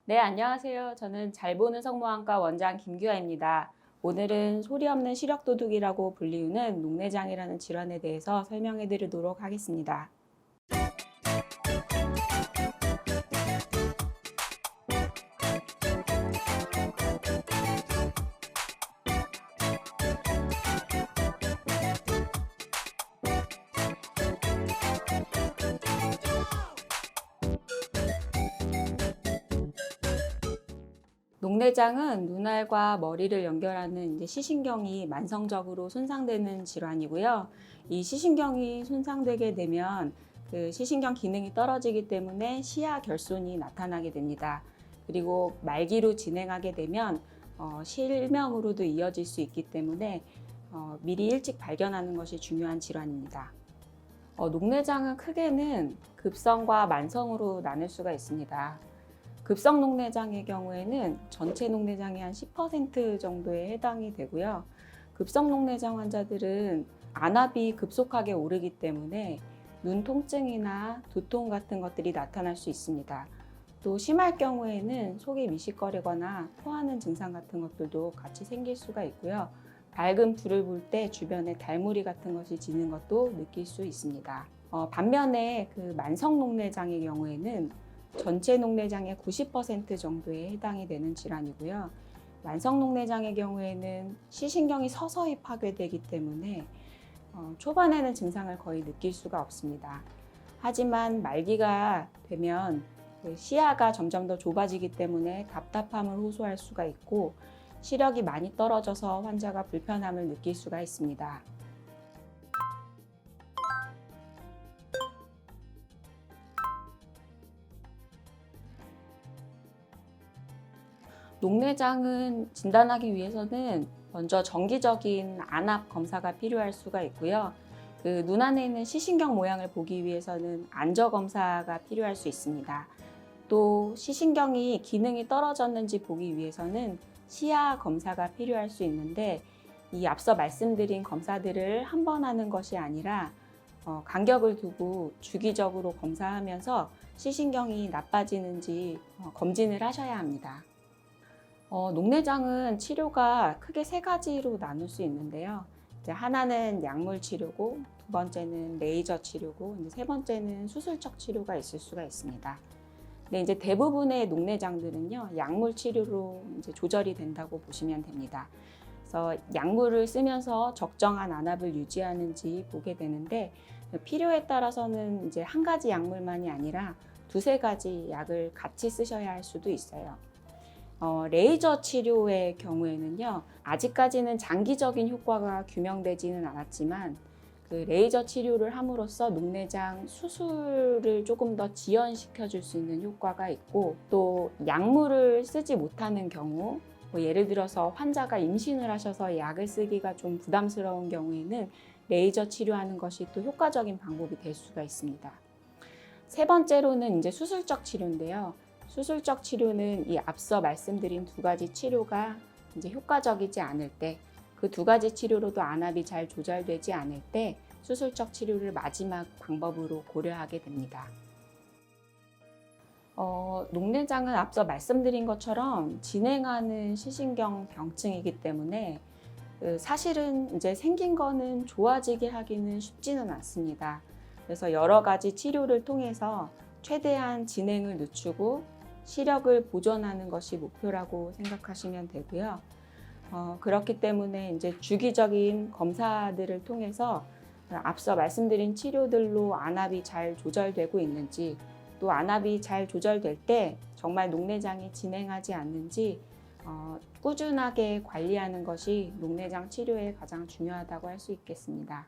네, 안녕하세요. 저는 잘 보는 성모학과 원장 김규아입니다. 오늘은 소리 없는 시력도둑이라고 불리우는 녹내장이라는 질환에 대해서 설명해 드리도록 하겠습니다. 녹내장은 눈알과 머리를 연결하는 시신경이 만성적으로 손상되는 질환이고요. 이 시신경이 손상되게 되면 그 시신경 기능이 떨어지기 때문에 시야 결손이 나타나게 됩니다. 그리고 말기로 진행하게 되면 실명으로도 이어질 수 있기 때문에 미리 일찍 발견하는 것이 중요한 질환입니다. 녹내장은 크게는 급성과 만성으로 나눌 수가 있습니다. 급성 녹내장의 경우에는 전체 녹내장의 한 10% 정도에 해당이 되고요. 급성 녹내장 환자들은 안압이 급속하게 오르기 때문에 눈 통증이나 두통 같은 것들이 나타날 수 있습니다. 또 심할 경우에는 속이 미식거리거나 토하는 증상 같은 것들도 같이 생길 수가 있고요. 밝은 불을 볼 때 주변에 달무리 같은 것이 지는 것도 느낄 수 있습니다. 반면에 그 만성 녹내장의 경우에는 전체 녹내장의 90% 정도에 해당이 되는 질환이고요. 만성 녹내장의 경우에는 시신경이 서서히 파괴되기 때문에 초반에는 증상을 거의 느낄 수가 없습니다. 하지만 말기가 되면 시야가 점점 더 좁아지기 때문에 답답함을 호소할 수가 있고 시력이 많이 떨어져서 환자가 불편함을 느낄 수가 있습니다. 녹내장은 진단하기 위해서는 먼저 정기적인 안압 검사가 필요할 수가 있고요. 그 눈 안에 있는 시신경 모양을 보기 위해서는 안저 검사가 필요할 수 있습니다. 또 시신경이 기능이 떨어졌는지 보기 위해서는 시야 검사가 필요할 수 있는데 이 앞서 말씀드린 검사들을 한 번 하는 것이 아니라 간격을 두고 주기적으로 검사하면서 시신경이 나빠지는지 검진을 하셔야 합니다. 녹내장은 치료가 크게 세 가지로 나눌 수 있는데요. 이제 하나는 약물 치료고, 두 번째는 레이저 치료고, 이제 세 번째는 수술적 치료가 있을 수가 있습니다. 근데 이제 대부분의 녹내장들은요, 약물 치료로 이제 조절이 된다고 보시면 됩니다. 그래서 약물을 쓰면서 적정한 안압을 유지하는지 보게 되는데, 필요에 따라서는 이제 한 가지 약물만이 아니라 두세 가지 약을 같이 쓰셔야 할 수도 있어요. 레이저 치료의 경우에는요, 아직까지는 장기적인 효과가 규명되지는 않았지만 그 레이저 치료를 함으로써 녹내장 수술을 조금 더 지연시켜 줄 수 있는 효과가 있고, 또 약물을 쓰지 못하는 경우, 예를 들어서 환자가 임신을 하셔서 약을 쓰기가 좀 부담스러운 경우에는 레이저 치료하는 것이 또 효과적인 방법이 될 수가 있습니다. 세 번째로는 이제 수술적 치료인데요. 수술적 치료는 이 앞서 말씀드린 두 가지 치료가 이제 효과적이지 않을 때, 그 두 가지 치료로도 안압이 잘 조절되지 않을 때 수술적 치료를 마지막 방법으로 고려하게 됩니다. 녹내장은 앞서 말씀드린 것처럼 진행하는 시신경 병증이기 때문에 사실은 이제 생긴 거는 좋아지게 하기는 쉽지는 않습니다. 그래서 여러 가지 치료를 통해서 최대한 진행을 늦추고 시력을 보존하는 것이 목표라고 생각하시면 되고요. 그렇기 때문에 이제 주기적인 검사들을 통해서 앞서 말씀드린 치료들로 안압이 잘 조절되고 있는지, 또 안압이 잘 조절될 때 정말 녹내장이 진행하지 않는지 꾸준하게 관리하는 것이 녹내장 치료에 가장 중요하다고 할 수 있겠습니다.